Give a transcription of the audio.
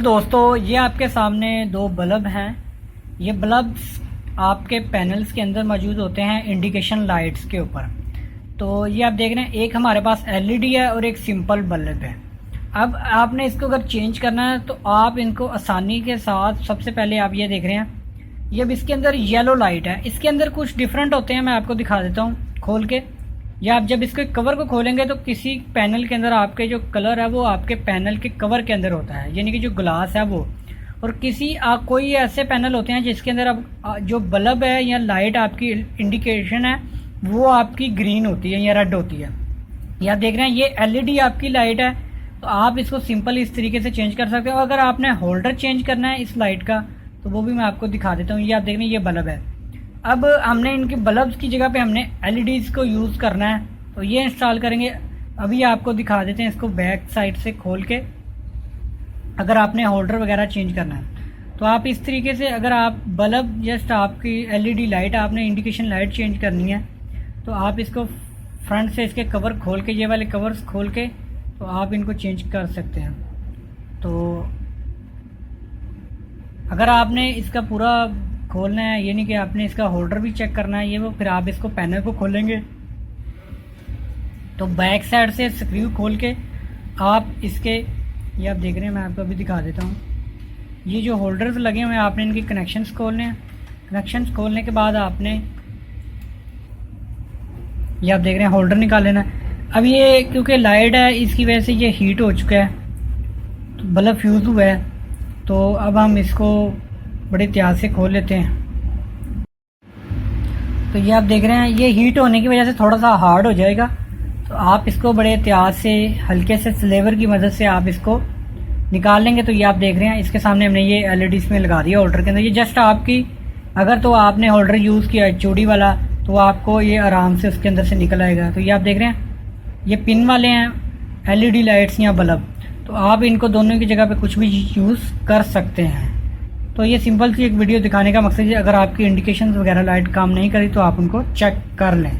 दोस्तों, ये आपके सामने दो बल्ब हैं। ये बल्ब्स आपके पैनल्स के अंदर मौजूद होते हैं इंडिकेशन लाइट्स के ऊपर। तो ये आप देख रहे हैं, एक हमारे पास एलईडी है और एक सिंपल बल्ब है। अब आपने इसको अगर चेंज करना है तो आप इनको आसानी के साथ, सबसे पहले आप ये देख रहे हैं, ये अब इसके अंदर येलो लाइट है। इसके अंदर कुछ डिफरेंट होते हैं, मैं आपको दिखा देता हूँ खोल के। या आप जब इसके कवर को खोलेंगे तो किसी पैनल के अंदर आपके जो कलर है वो आपके पैनल के कवर के अंदर होता है, यानी कि जो ग्लास है वो। और किसी कोई ऐसे पैनल होते हैं जिसके अंदर अब जो बल्ब है या लाइट आपकी इंडिकेशन है वो आपकी ग्रीन होती है या रेड होती है। या देख रहे हैं ये एलईडी आपकी लाइट है, तो आप इसको सिंपल इस तरीके से चेंज कर सकते हो। अगर आपने होल्डर चेंज करना है इस लाइट का तो वो भी मैं आपको दिखा देता हूँ। ये आप देख रहे हैं, ये बल्ब है। अब हमने इनके बल्ब्स की जगह पे हमने एलईडीज को यूज़ करना है, तो ये इंस्टॉल करेंगे। अभी आपको दिखा देते हैं इसको बैक साइड से खोल के। अगर आपने होल्डर वगैरह चेंज करना है तो आप इस तरीके से, अगर आप बल्ब जस्ट आपकी एलईडी लाइट आपने इंडिकेशन लाइट चेंज करनी है तो आप इसको फ्रंट से इसके कवर खोल के, ये वाले कवर्स खोल के, तो आप इनको चेंज कर सकते हैं। तो अगर आपने इसका पूरा खोलना है, यानी कि आपने इसका होल्डर भी चेक करना है, ये वो, फिर आप इसको पैनल को खोलेंगे तो बैक साइड से स्क्रू खोल के आप इसके, ये आप देख रहे हैं, मैं आपको अभी दिखा देता हूँ। ये जो होल्डर्स लगे हुए हैं आपने इनके कनेक्शंस खोलने हैं। कनेक्शंस खोलने के बाद आपने, ये आप देख रहे हैं, होल्डर निकाल लेना है। अब ये क्योंकि लाइट है इसकी वजह से ये हीट हो चुका है, तो बल्ब फ्यूज़ हुआ है। तो अब हम इसको बड़े एहतियात से खोल लेते हैं। तो ये आप देख रहे हैं, ये हीट होने की वजह से थोड़ा सा हार्ड हो जाएगा, तो आप इसको बड़े एहतियात से हल्के से स्लेवर की मदद से आप इसको निकाल लेंगे। तो ये आप देख रहे हैं, इसके सामने हमने ये एलईडी इसमें लगा दिया होल्डर के अंदर। ये जस्ट आपकी, अगर तो आपने होल्डर यूज़ किया है चूड़ी वाला तो आपको ये आराम से उसके अंदर से निकल आएगा। तो ये आप देख रहे हैं, ये पिन वाले हैं एलईडी लाइट्स या बल्ब, तो आप इनको दोनों की जगह पे कुछ भी यूज़ कर सकते हैं। तो ये सिंपल सी एक वीडियो दिखाने का मकसद है, अगर आपकी इंडिकेशंस वगैरह लाइट काम नहीं करी तो आप उनको चेक कर लें।